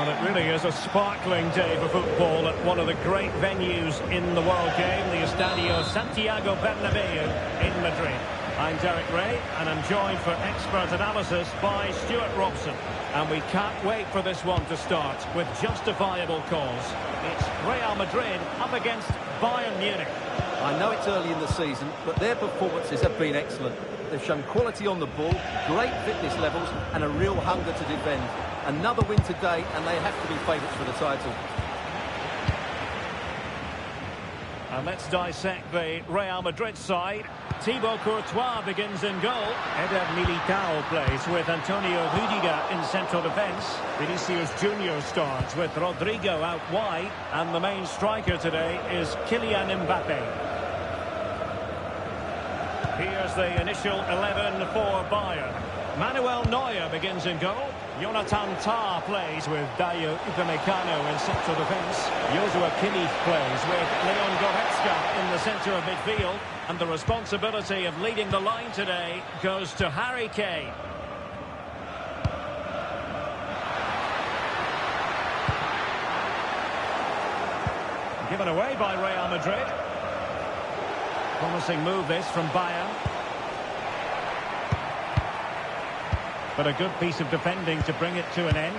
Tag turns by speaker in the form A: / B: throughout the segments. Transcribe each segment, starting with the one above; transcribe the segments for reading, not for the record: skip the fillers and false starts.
A: Well, it really is a sparkling day for football at one of the great venues in the world game, the Estadio Santiago Bernabeu in Madrid. I'm Derek Ray, and I'm joined for expert analysis by Stuart Robson. And we can't wait for this one to start with justifiable cause. It's Real Madrid up against Bayern Munich.
B: I know it's early in the season, but their performances have been excellent. They've shown quality on the ball, great fitness levels, and a real hunger to defend. Another win today, and they have to be favourites for the title.
A: And let's dissect the Real Madrid side. Thibaut Courtois begins in goal. Eder Militao plays with Antonio Rudiger in central defence. Vinicius Junior starts with Rodrigo out wide. And the main striker today is Kylian Mbappe. Here's the initial 11 for Bayern. Manuel Neuer begins in goal. Jonathan Tah plays with Dayo Upamecano in central defence. Joshua Kimmich plays with Leon Goretzka in the centre of midfield. And the responsibility of leading the line today goes to Harry Kane. Given away by Real Madrid. Promising move this from Bayern. But a good piece of defending to bring it to an end.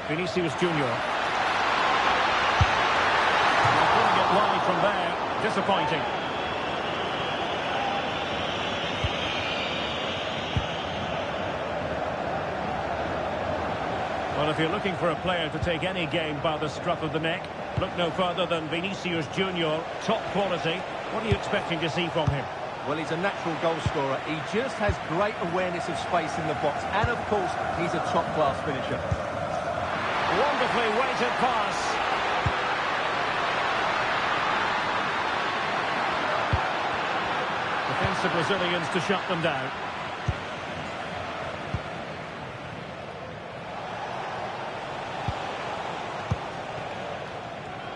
A: Vinicius Junior. Pulling it wide from there. Disappointing. Well, if you're looking for a player to take any game by the scruff of the neck, look no further than Vinicius Junior. Top quality. What are you expecting to see from him?
B: Well, he's a natural goal scorer. He just has great awareness of space in the box. And, of course, he's a top-class finisher.
A: Wonderfully weighted pass. Defensive Brazilians to shut them down.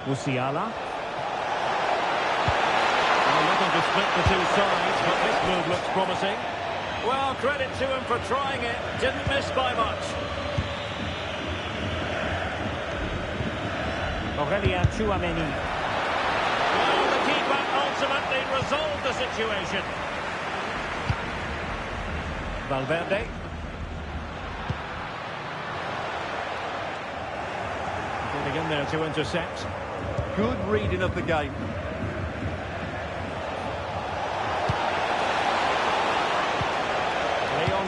A: Musiala. To split the two sides, but this move looks promising. Well, credit to him for trying it. Didn't miss by much. Aurelien Tchouameni. Well, the keeper ultimately resolved the situation. Valverde. Getting in there to intercept.
B: Good reading of the game.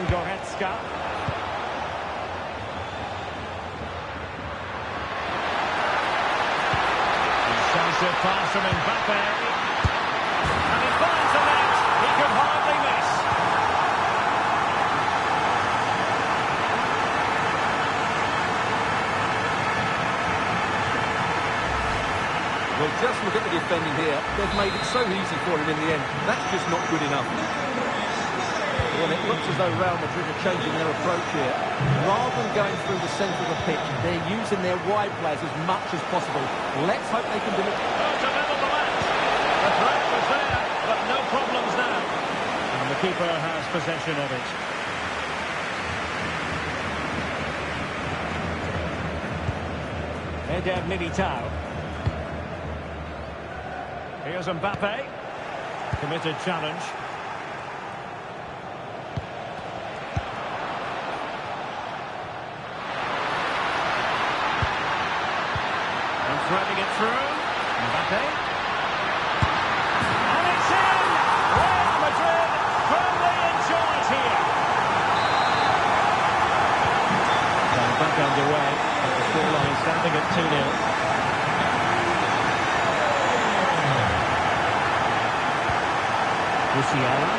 A: Goretzka. Decisive pass from Mbappe. And he finds the net. He could hardly miss.
B: Well, just look at the defending here. They've made it so easy for him in the end. That's just not good enough. Well, it looks as though Real Madrid are changing their approach here. Rather than going through the centre of the pitch, they're using their wide players as much as possible. Let's hope they can do it.
A: Oh, to level the match. The threat was there, but no problems now. And the keeper has possession of it. Eder Militao. Here's Mbappe. Committed challenge. Threading it through. Mbappe. And it's in! Real Madrid firmly in charge here. Well, back underway. The scoreline standing at 2-0. Musiala.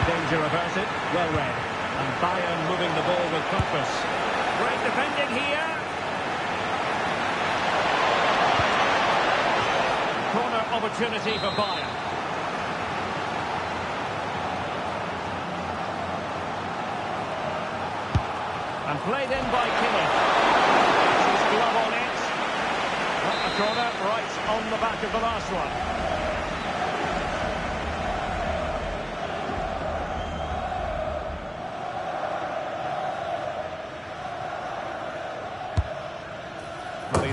A: Danger averted, well read. And Bayern moving the ball with purpose. Great defending here. Corner opportunity for Bayern. And played in by Kimmich. His glove on it. Not the corner, right on the back of the last one.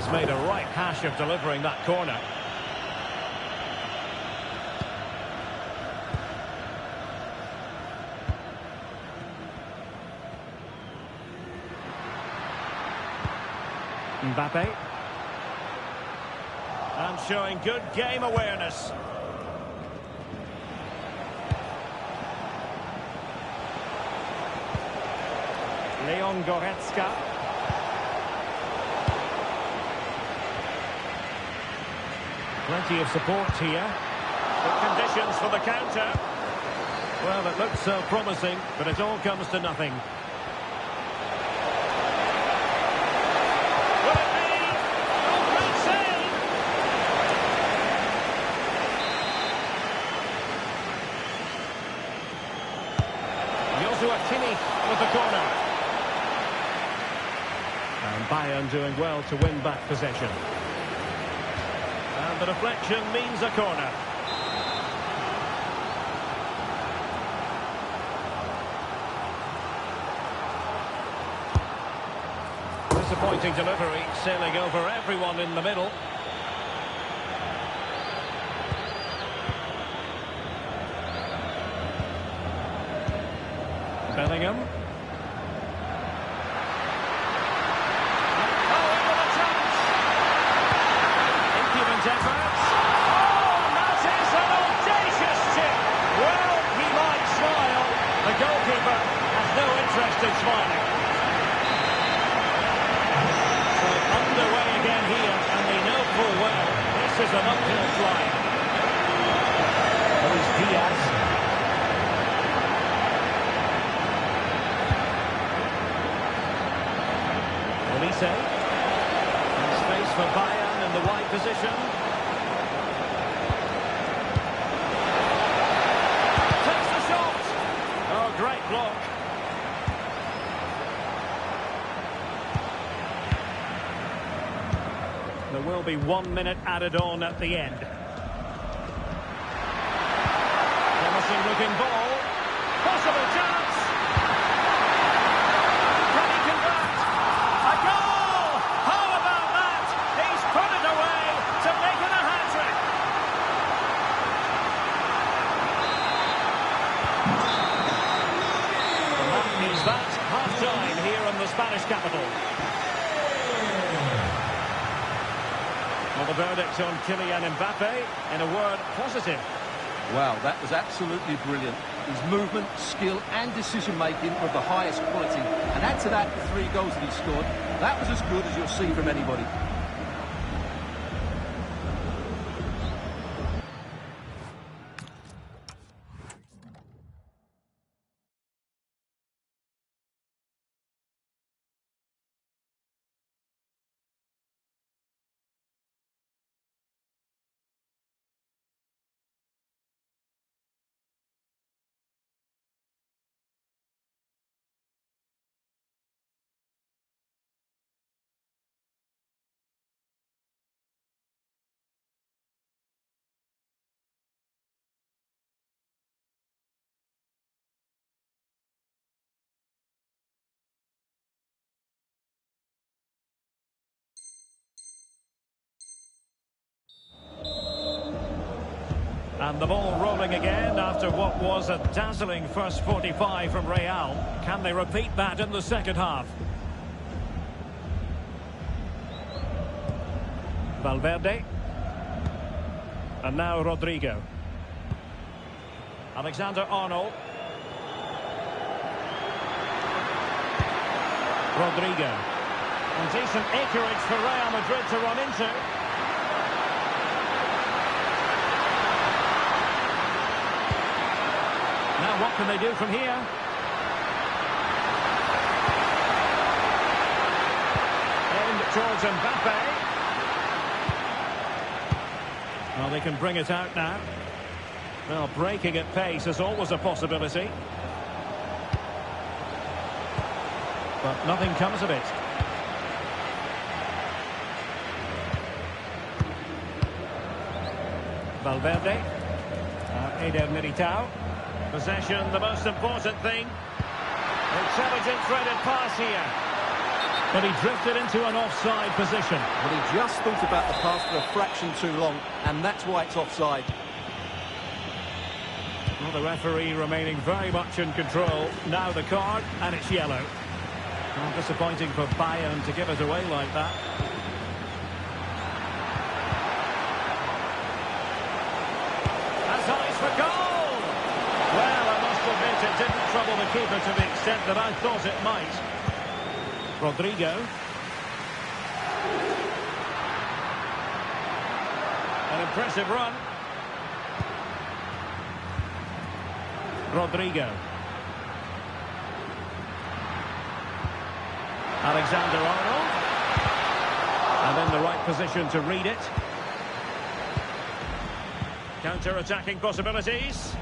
A: He's made a right hash of delivering that corner. Mbappe. And showing good game awareness. Leon Goretzka. Plenty of support here. Good conditions for the counter. Well, it looks so promising, but it all comes to nothing. Will it be? Oh, great save! Joshua Kimmich with the corner. And Bayern doing well to win back possession. And the deflection means a corner. Disappointing delivery, sailing over everyone in the middle. Bellingham. Efforts. Oh, that is an audacious chip. Well, he might smile. The goalkeeper has no interest in smiling. So underway again here, and they know full well this is an uphill flight. Luis Diaz. Olise. And space for Bayern in the wide position. Great block. There will be 1 minute added on at the end. Promising looking ball. Possible chance. Can he convert? A goal! How about that? He's put it away to make it a hat-trick. Is that half-time here in the Spanish capital? Well, the verdict on Kylian Mbappe, in a word, positive.
B: Wow, that was absolutely brilliant. His movement, skill and decision-making were of the highest quality. And add to that the 3 goals that he scored. That was as good as you'll see from anybody.
A: And the ball rolling again after what was a dazzling first 45 from Real. Can they repeat that in the second half? Valverde. And now Rodrigo. Alexander-Arnold. Rodrigo. And decent acreage for Real Madrid to run into. Now what can they do from here? And towards Mbappe. Well, they can bring it out now. Well, breaking at pace is always a possibility. But nothing comes of it. Valverde. Eder Militao. Possession, the most important thing. Intelligent threaded pass here. But he drifted into an offside position.
B: Well, he just thought about the pass for a fraction too long, and that's why it's offside.
A: Well, the referee remaining very much in control. Now the card, and it's yellow. Well, disappointing for Bayern to give it away like that. Has eyes for goal! Well, I must admit it didn't trouble the keeper to the extent that I thought it might. Rodrigo. An impressive run. Rodrigo. Alexander-Arnold. And in the right position to read it. Counter-attacking possibilities.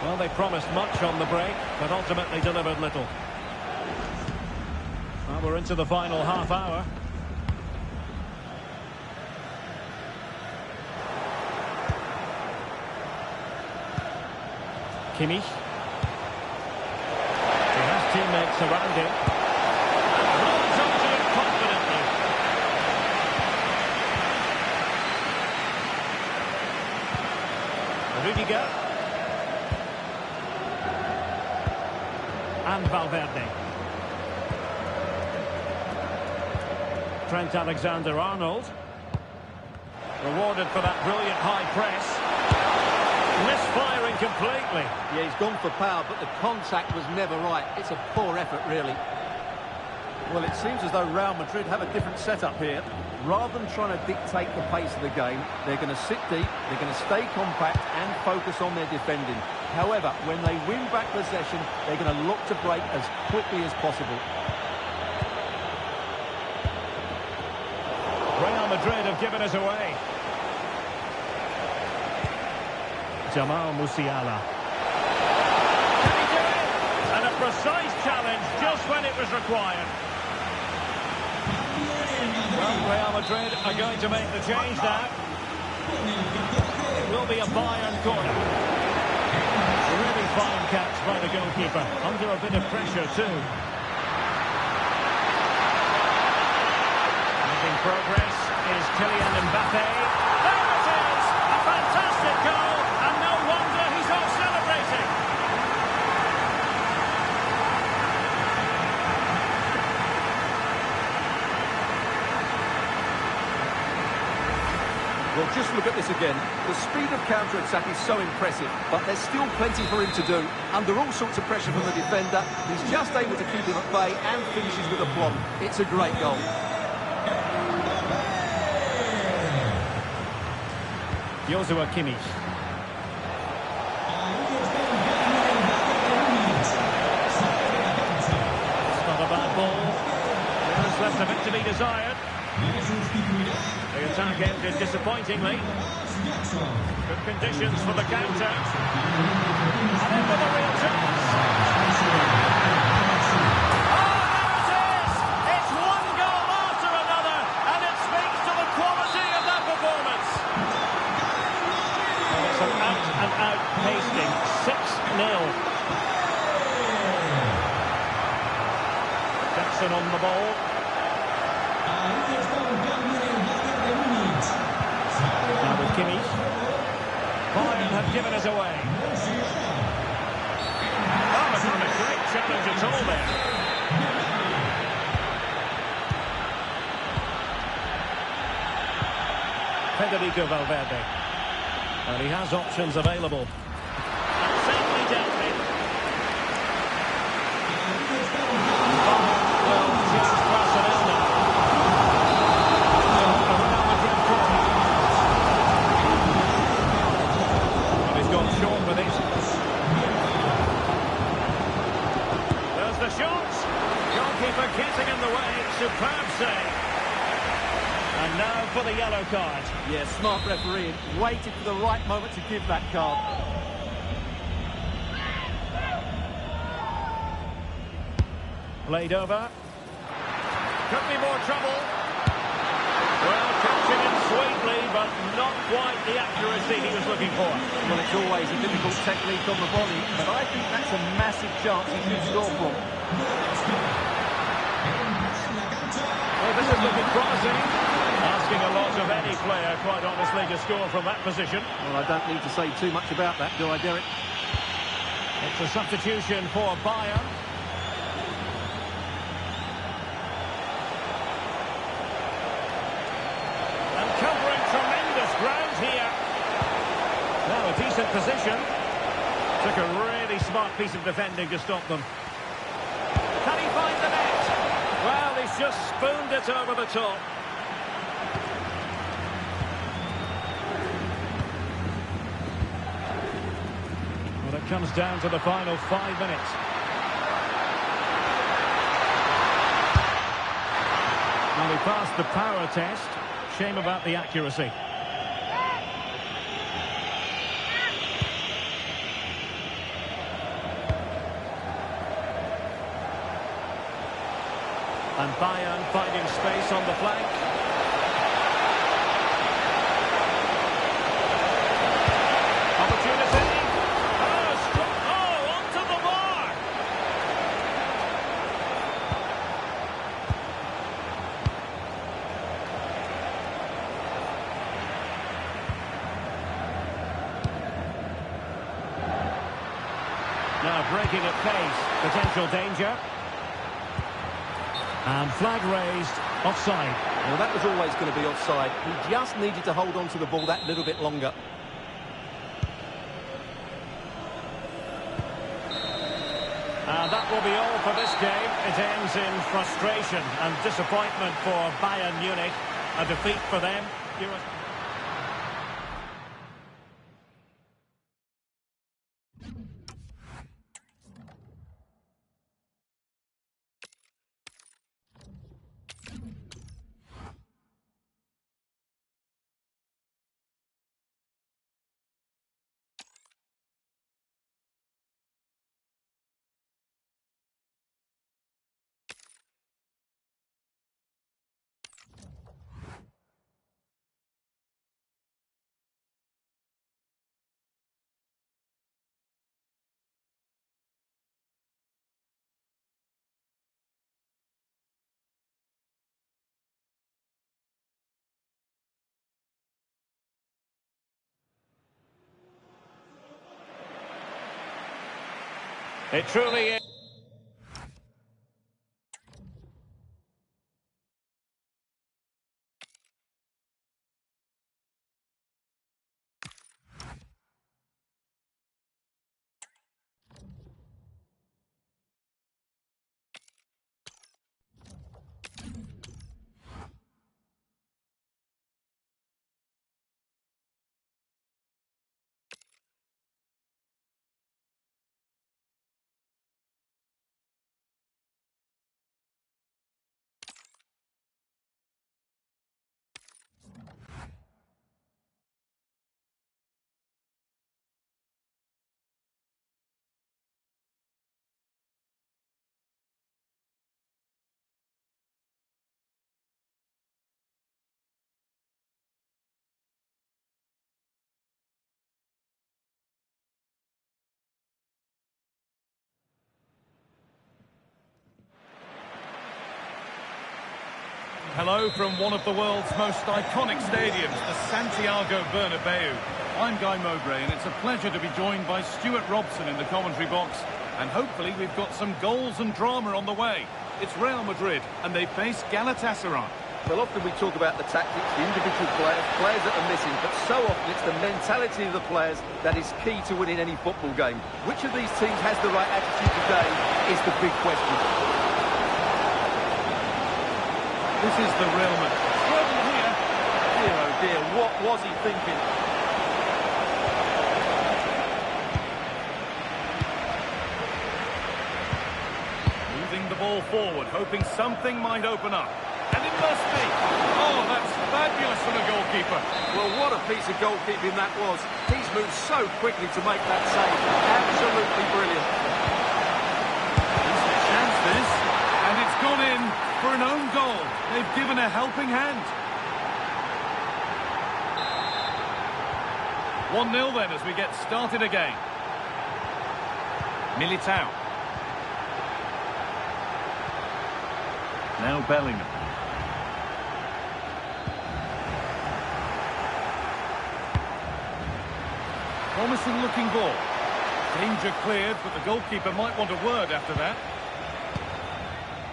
A: Well, they promised much on the break, but ultimately delivered little. Well, we're into the final half hour. Kimmich. He has teammates around him. And runs onto it confidently. Rudiger. And Valverde. Trent Alexander-Arnold. Rewarded for that brilliant high press. Misfiring completely.
B: Yeah, he's gone for power, but the contact was never right. It's a poor effort, really. Well, it seems as though Real Madrid have a different setup here. Rather than trying to dictate the pace of the game, they're going to sit deep, they're going to stay compact and focus on their defending. However, when they win back possession, they're going to look to break as quickly as possible.
A: Real Madrid have given us away. Jamal Musiala. Can he do it? And a precise challenge just when it was required. Well, Real Madrid are going to make the change now. It will be a Bayern corner. A really fine catch by the goalkeeper. Under a bit of pressure too. Making progress is Kylian Mbappe. There it is! A fantastic goal! And no wonder he's off celebrating.
B: Well, just look at this again. The speed of counter-attack is so impressive, but there's still plenty for him to do. Under all sorts of pressure from the defender, he's just able to keep him at bay and finishes with aplomb. It's a great goal.
A: Joshua Kimmich. It's not a bad ball. There's left a bit to be desired. The attack ended disappointingly. Good conditions for the counter. And in with a real chance. Oh, there it is! It's one goal after another, and it speaks to the quality of that performance. Well, it's an out-and-out pasting. 6-0. Jackson on the ball. Now with Kimmich. Bayern have given us away. Oh, it's not a great challenge at all there. Federico Valverde. And he has options available. And safely dealt with. Bayern will choose personnel now. Short with it. There's the shot. Goalkeeper getting in the way. Superb save. And now for the yellow card.
B: Yeah, smart refereeing. Waited for the right moment to give that card.
A: Played over. Could be more trouble. Well, catching it sweetly, but not quite the accuracy he was looking for.
B: Well, it's always a difficult technique on the body, but I think that's a massive chance he should score from.
A: Well, this is looking promising. Asking a lot of any player, quite honestly, to score from that position.
B: Well, I don't need to say too much about that, do I, Derek?
A: It's a substitution for Bayern. And covering tremendous ground here. Now a decent position. Took a really smart piece of defending to stop them. Can he find the net? Well, he's just spooned it over the top. Well, it comes down to the final 5 minutes. Well, he passed the power test. Shame about the accuracy. And Bayern finding space on the flank. Opportunity. Oh, onto the bar. Now breaking at pace. Potential danger. And flag raised, offside.
B: Well, that was always going to be offside. He just needed to hold on to the ball that little bit longer.
A: And that will be all for this game. It ends in frustration and disappointment for Bayern Munich. A defeat for them. It truly is.
C: Hello from one of the world's most iconic stadiums, the Santiago Bernabeu. I'm Guy Mowbray, and it's a pleasure to be joined by Stuart Robson in the commentary box. And hopefully we've got some goals and drama on the way. It's Real Madrid, and they face Galatasaray.
B: Well, often we talk about the tactics, the individual players that are missing, but so often it's the mentality of the players that is key to winning any football game. Which of these teams has the right attitude today is the big question.
C: This is the Real Madrid. Trouble here.
B: Dear, oh dear, what was he thinking?
C: Moving the ball forward, hoping something might open up. And it must be. Oh, that's fabulous from the goalkeeper.
B: Well, what a piece of goalkeeping that was. He's moved so quickly to make that save. Absolutely brilliant.
C: There's a chance, this. And it's gone in for an own goal. They've given a helping hand. 1-0 then as we get started again. Militao. Now Bellingham. Promising looking ball. Danger cleared, but the goalkeeper might want a word after that.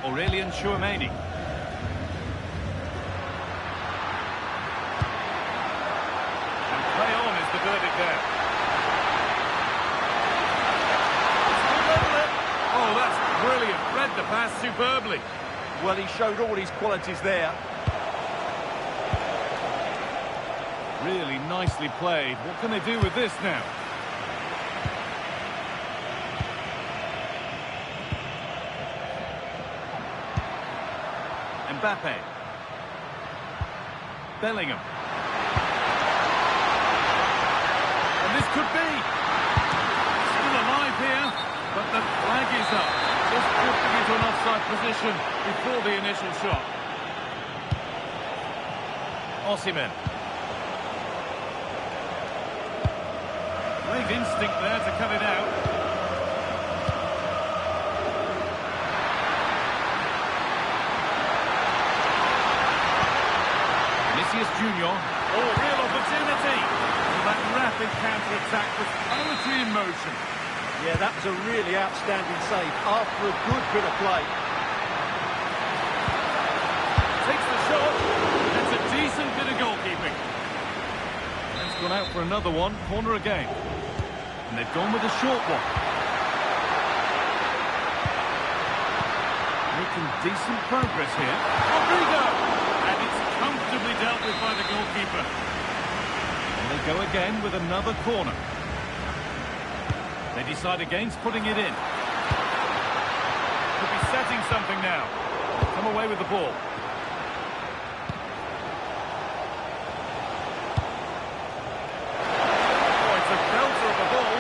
C: Aurelian Chouameni. And play on is the verdict there. Oh, that's brilliant. Read the pass superbly.
B: Well, he showed all his qualities there.
C: Really nicely played. What can they do with this now? Mbappe. Bellingham. And this could be. Still alive here, but the flag is up. Just drifting into an offside position before the initial shot. Osimhen. Great instinct there to cut it out. Vinicius Junior. Oh, real opportunity. That rapid counter-attack was poetry in motion.
B: Yeah, that was a really outstanding save after a good bit of play.
C: Takes the shot. That's a decent bit of goalkeeping. It's gone out for another one. Corner again. And they've gone with a short one. Making decent progress here. Rodrigo! And it's comfortably dealt with by the goalkeeper. And they go again with another corner. They decide against putting it in. Could be setting something now. Come away with the ball. Oh, it's a belter of a ball.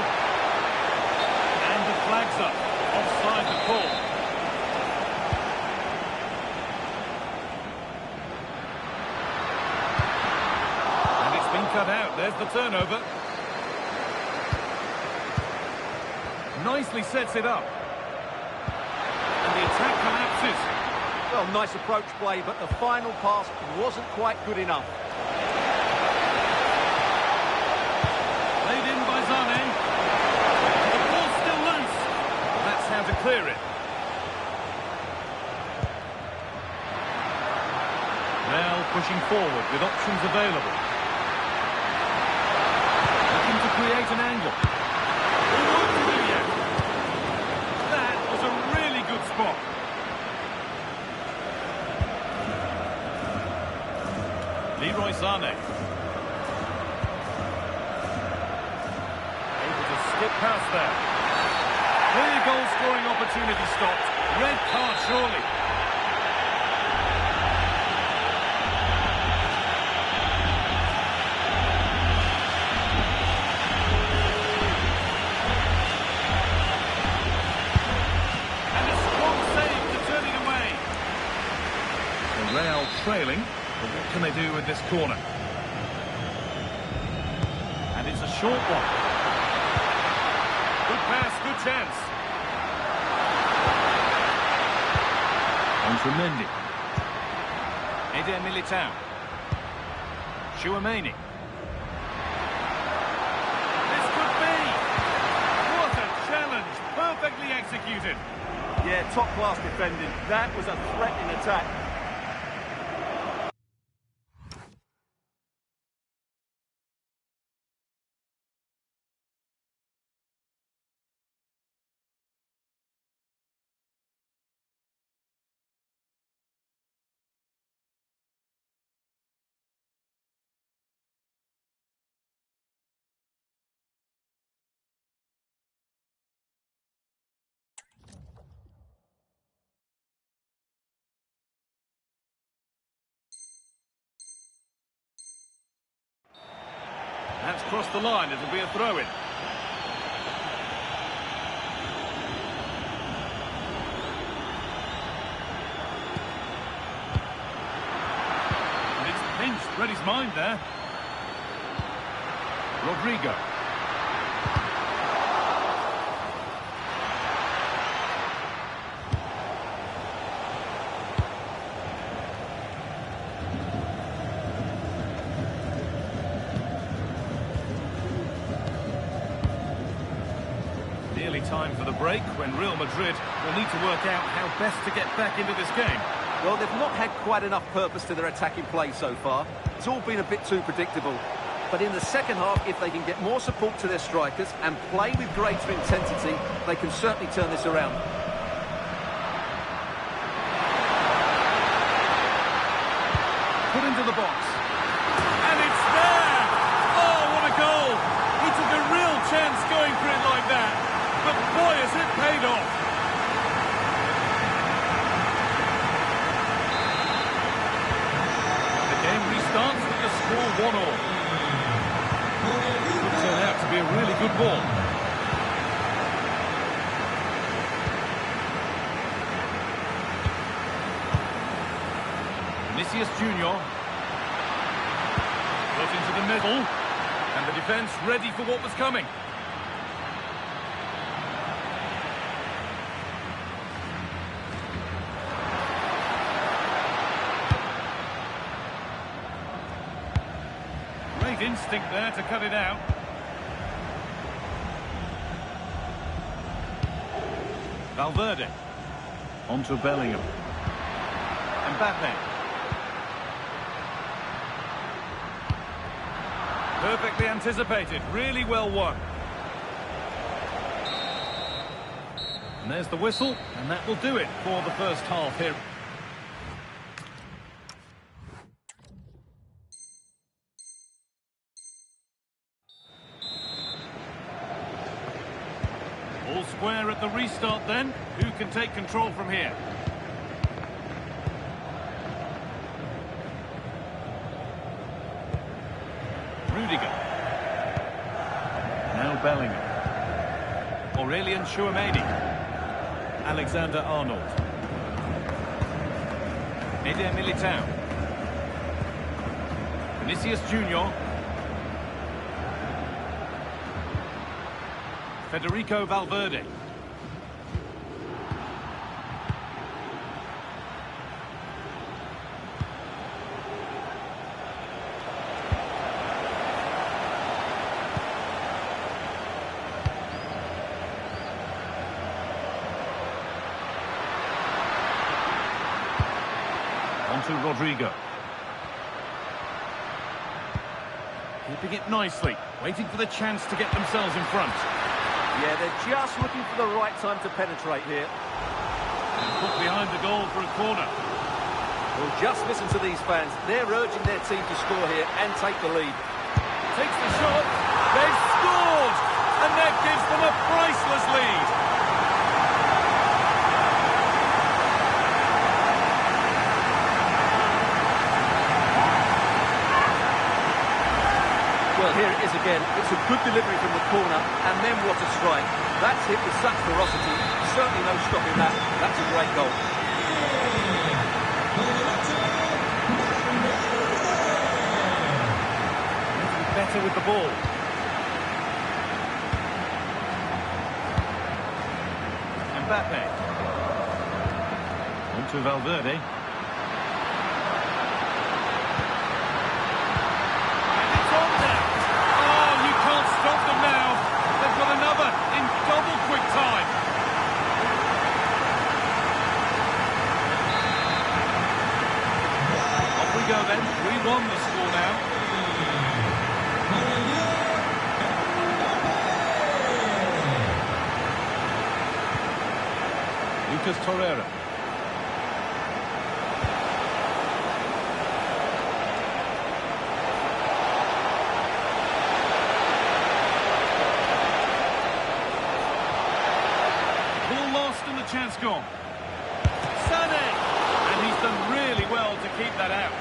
C: And the flag's up. Offside the call. And it's been cut out. There's the turnover. Nicely sets it up. And the attack collapses.
B: Well, nice approach play, but the final pass wasn't quite good enough.
C: Laid in by Zane. The ball's still loose. That's how to clear it. Now pushing forward with options available. Looking to create an angle. Spot. Leroy Sané. Able to skip past there. Clear goal-scoring opportunity stopped. Red card, surely. Real trailing, but what can they do with this corner? And it's a short one. Good pass, good chance. On to Mendy. Eder Militao. Chouameni. This could be. What a challenge, perfectly executed.
B: Yeah, top-class defending. That was a threatening attack.
C: That's crossed the line, it'll be a throw-in. And it's pinched, read his mind there. Rodrigo. nearly time for the break when Real Madrid will need to work out how best to get back into this game.
B: Well, they've not had quite enough purpose to their attacking play so far. It's all been a bit too predictable. But in the second half, if they can get more support to their strikers and play with greater intensity, they can certainly turn this around.
C: Put into the box. And it's there! Oh, what a goal! He took a real chance going for it like that. But boy, has it paid off! The game restarts with the score 1-1. Could turn out to be a really good ball. Vinicius Junior. Put into the middle. And the defence ready for what was coming. Great instinct there to cut it out. Valverde. Onto Bellingham. Mbappe. Perfectly anticipated, really well won. And there's the whistle, and that will do it for the first half here. All square at the restart then. Who can take control from here? Rudiger. Now Bellingham. Aurelien Tchouameni. Alexander-Arnold. Eder Militao. Vinicius Junior. Federico Valverde. To Rodrigo. Keeping it nicely, waiting for the chance to get themselves in front.
B: Yeah, they're just looking for the right time to penetrate here.
C: And put behind the goal for a corner.
B: Well, just listen to these fans. They're urging their team to score here and take the lead.
C: Takes the shot. They've scored! And that gives them a priceless lead.
B: Well, here it is again. It's a good delivery from the corner, and then what a strike. That's hit with such ferocity. Certainly no stopping that. That's a great goal.
C: Better with the ball. Mbappe. On to Valverde. Double quick time. Off we go then. 3-1 the score now. Lucas Torreira. Chance gone. Sané! And he's done really well to keep that out.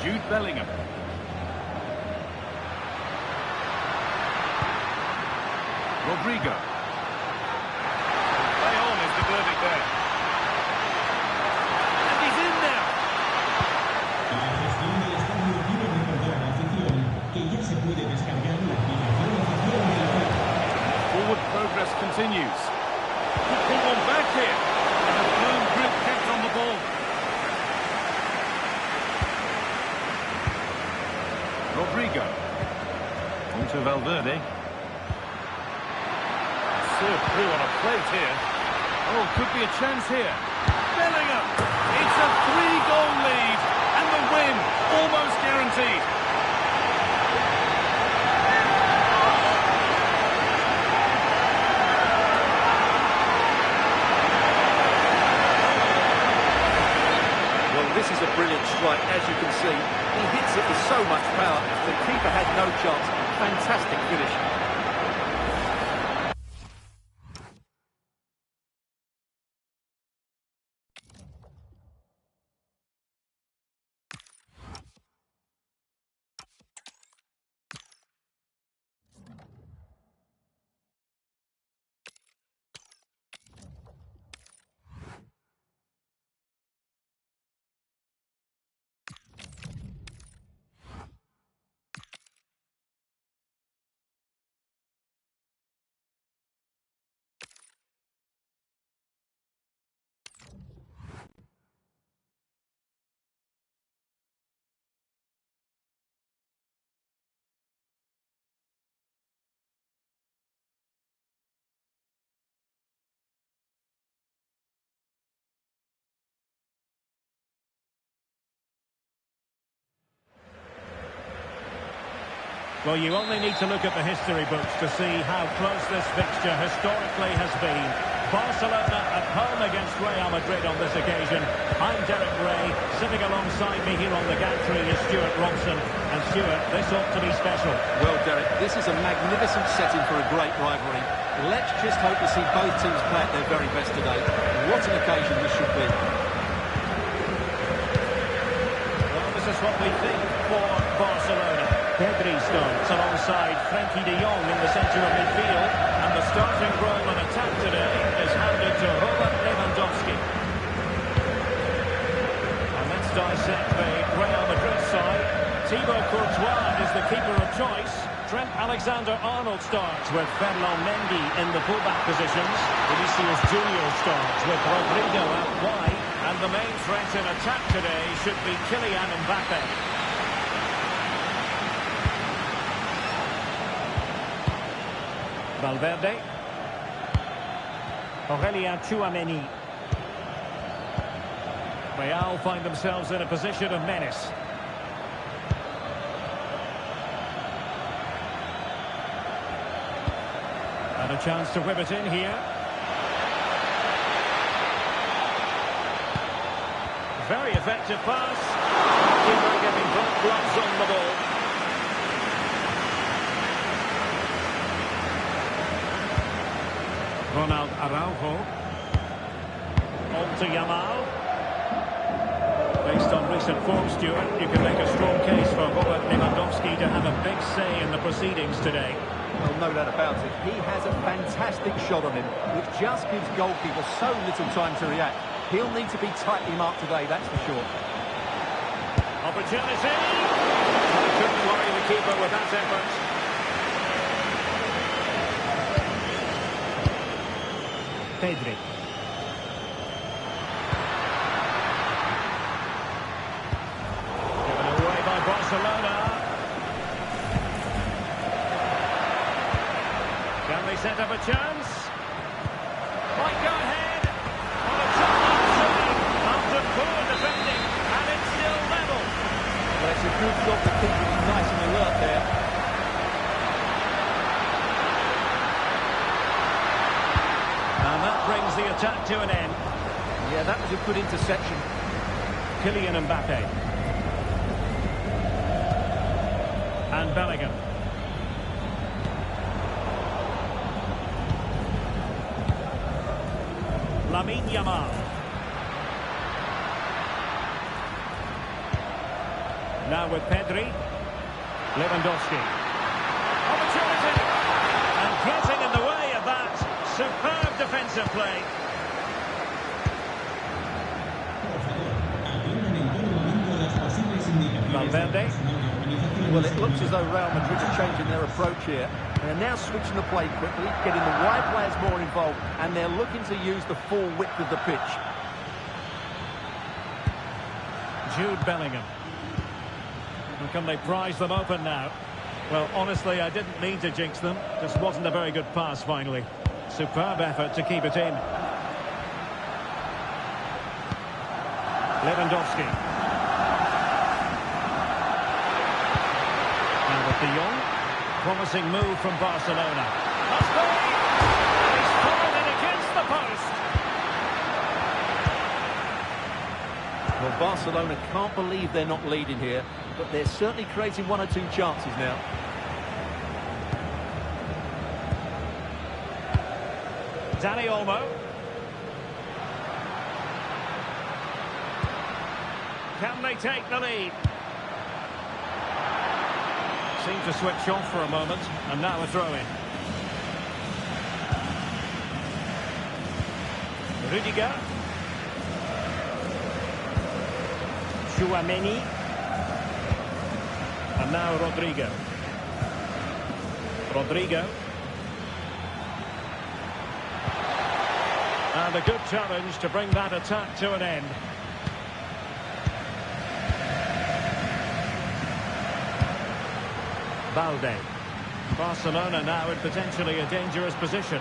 C: Jude Bellingham. Rodrigo. Play on is the verdict there. And he's in now. Forward progress continues. Could put one back here. And a firm grip kept on the ball. Rodrigo. On to Valverde. served through on a plate here. Oh, could be a chance here. Bellingham! It's a 3-goal lead, and the win almost guaranteed.
B: Well, this is a brilliant strike, as you can see. He hits it with so much power. The keeper had no chance. Fantastic finish.
A: Well, you only need to look at the history books to see how close this fixture historically has been. Barcelona at home against Real Madrid on this occasion. I'm Derek Ray. Sitting alongside me here on the gantry is Stuart Robson. And Stuart, this ought to be special.
B: Well, Derek, this is a magnificent setting for a great rivalry. Let's just hope to see both teams play at their very best today. What an occasion this should be.
A: Well, this is what we think for Barcelona. Pedri starts alongside Frankie de Jong in the centre of midfield, and the starting role in attack today is handed to Robert Lewandowski. And let's dissect the Real Madrid side. Thibaut Courtois is the keeper of choice. Trent Alexander-Arnold starts with Ferland Mendy in the fullback positions. Vinicius Junior starts with Rodrigo out wide, and the main threat in attack today should be Kylian Mbappe. Valverde. Aurelien Tchouameni. Real find themselves in a position of menace. And a chance to whip it in here. Very effective pass. Keeper getting both gloves on the ball. Ronald Araujo. On to Yamal. Based on recent form, Stuart, you can make a strong case for Robert Lewandowski to have a big say in the proceedings today.
B: Well, no doubt about it. He has a fantastic shot on him, which just gives goalkeepers so little time to react. He'll need to be tightly marked today, that's for sure.
A: Opportunity! Couldn't worry the keeper with that effort. Pedri. Given away by Barcelona. Can they set up a chance? Might go ahead. On a top-up save after poor defending, and it's still level.
B: Well, it's a good job the keeper is nice and alert there.
A: And that brings the attack to an end.
B: Yeah, that was a good interception.
A: Kylian Mbappe. And Bellingham. Lamine Yamal. Now with Pedri. Lewandowski. Opportunity. And getting in the way of that. Superb defensive play. Valverde.
B: Well, it looks as though Real Madrid are changing their approach here. They're now switching the play quickly, getting the wide players more involved, and they're looking to use the full width of the pitch.
A: Jude Bellingham. And can they prize them open now? Well, honestly, I didn't mean to jinx them. Just wasn't a very good pass, finally. Superb effort to keep it in. Lewandowski. Now with De Jong. Promising move from Barcelona. Must be! And he's fallen in against the post.
B: Well, Barcelona can't believe they're not leading here, but they're certainly creating one or two chances now.
A: Dani Olmo. Can they take the lead? Seemed to switch off for a moment, and now a throw-in. Rudiger. Tchouaméni. And now Rodrigo. Rodrigo. And a good challenge to bring that attack to an end. Balde. Barcelona now in potentially a dangerous position.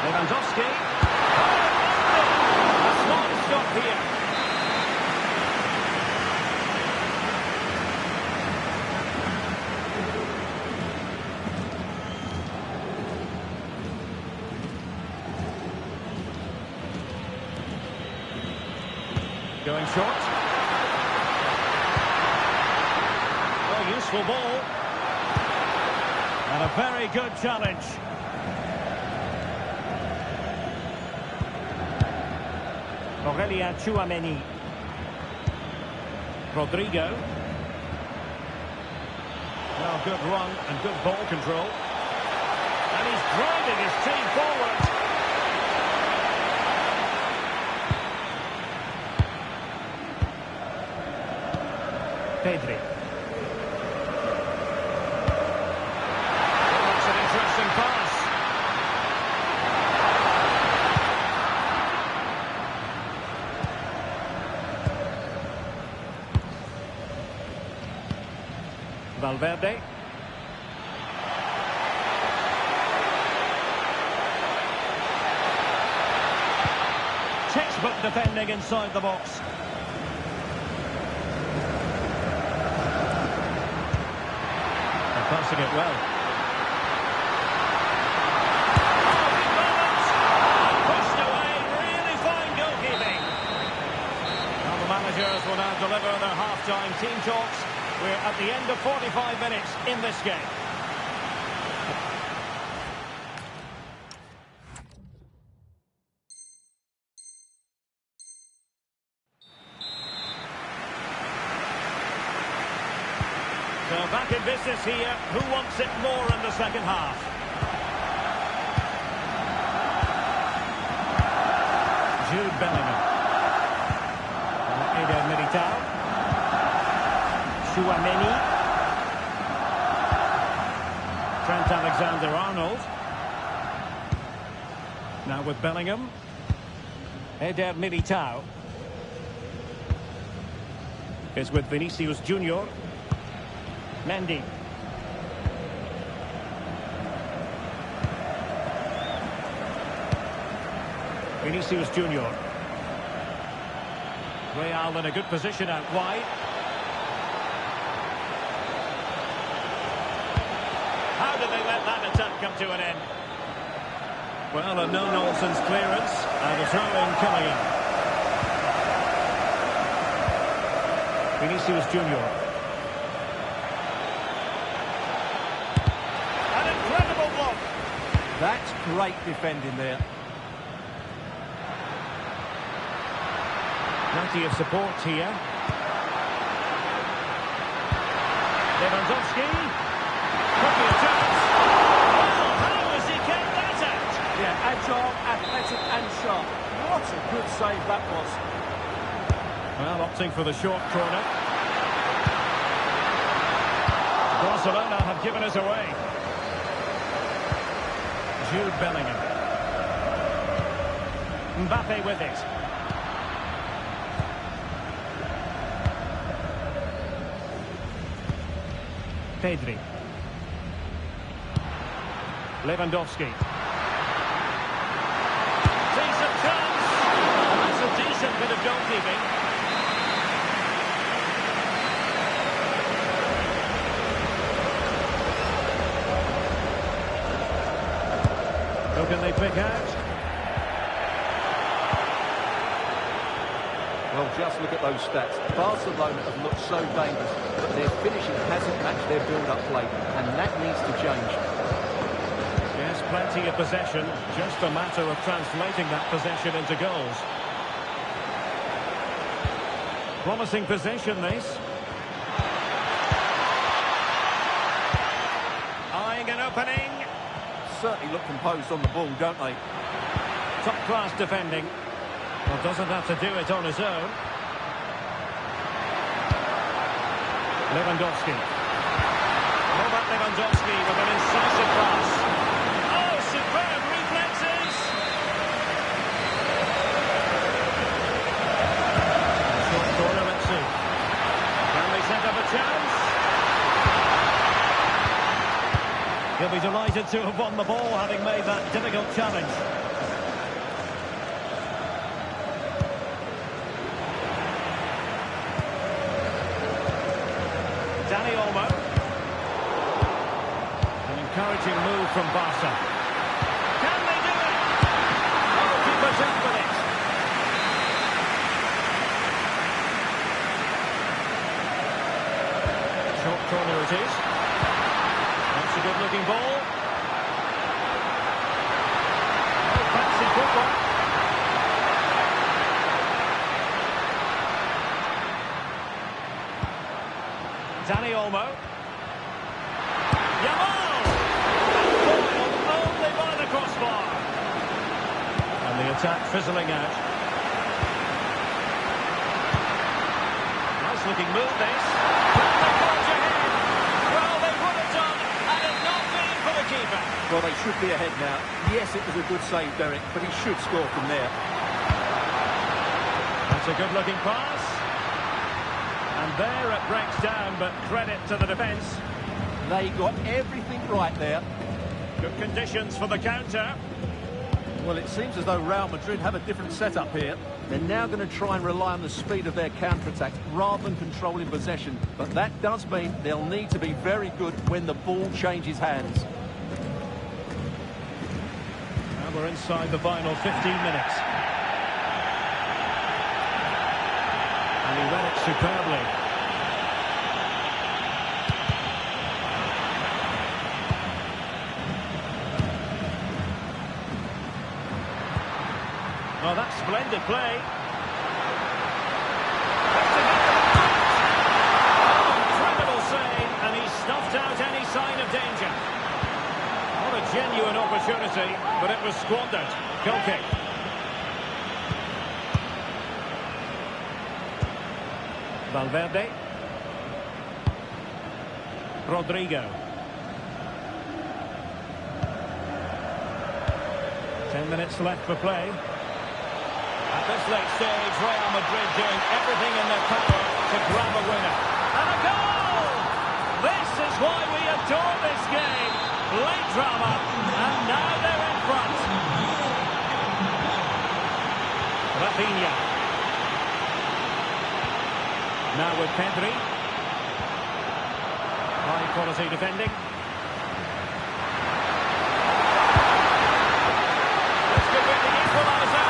A: Lewandowski. A small stop here. Going short. Useful ball. And a very good challenge. Tchouaméni. Rodrigo. Well, good run and good ball control. And he's driving his team forward. Pedri. Pass. Valverde. Textbook defending inside the box. They're passing it well. Managers will now deliver their half-time team talks. We're at the end of 45 minutes in this game. So back in business here. Who wants it more in the second half? Jude Bellingham. Militao. Tchouaméni. Trent Alexander-Arnold. Now with Bellingham. Eder Militao. Is with Vinicius Junior. Mendy. Vinicius Junior. Real in a good position out wide. How did they let that attack come to an end? Well, a no-nonsense clearance and a throw-in coming in. Vinicius Junior. An incredible block.
B: That's great defending there.
A: Plenty of support here. Lewandowski. Could be a chance. Well, how has he kept that out?
B: Yeah, agile, athletic and sharp. What a good save that was.
A: Well, opting for the short corner. Barcelona have given us away. Jude Bellingham. Mbappe with it. Pedri. Lewandowski. Decent chance. And that's a decent bit of goalkeeping. Who can they pick out?
B: Well, just look at those stats. Barcelona have looked so dangerous, but their finishing hasn't matched their build-up play, and that needs to change.
A: Yes, plenty of possession. Just a matter of translating that possession into goals. Promising position, this. Eyeing an opening.
B: Certainly look composed on the ball, don't they?
A: Top-class defending. Well, doesn't have to do it on his own. Lewandowski. Robert Lewandowski with an incisive pass. Oh, superb reflexes! Short corner at two. Can they set up a chance? He'll be delighted to have won the ball, having made that difficult challenge. Encouraging move from Barca. Can they do it? Oh, keeper's up with it. Short corner it is. That's a good-looking ball. Oh, fancy footwork. Dani Olmo. And the attack fizzling out. Nice looking move, this. Can they forge ahead? Well, they would have done had it not been for the keeper.
B: Well, they should be ahead now. Yes, it was a good save, Derek, but he should score from there.
A: That's a good looking pass. And there it breaks down, but credit to the defence.
B: They got everything right there.
A: Good conditions for the counter.
B: Well, it seems as though Real Madrid have a different setup here. They're now going to try and rely on the speed of their counter-attack rather than controlling possession. But that does mean they'll need to be very good when the ball changes hands.
A: And we're inside the final 15 minutes. And he read it superbly. Oh, that's splendid play. Oh, incredible save, and he stuffed out any sign of danger. What a genuine opportunity, but it was squandered. Goal kick. Valverde. Rodrigo. 10 minutes left for play. At this late stage, Real Madrid doing everything in their power to grab a winner. And a goal! This is why we adore this game. Late drama, and now they're in front. Rafinha. Now with Pedri. High quality defending. This could be the equaliser.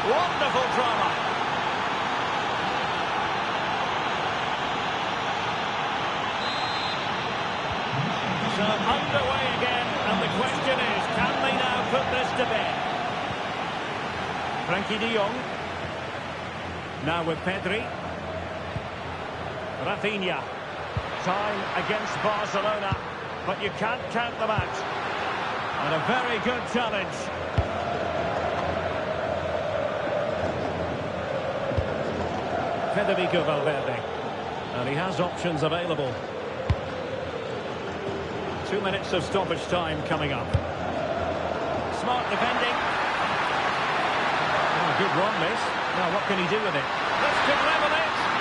A: Wonderful drama. So underway again, and the question is, can they now put this to bed? Frankie de Jong. Now with Pedri. Rafinha. Time against Barcelona, but you can't count them out. And a very good challenge. Federico Valverde. And he has options available. 2 minutes of stoppage time coming up. Smart defending. Oh, good run, this. Now, what can he do with it? This could level it.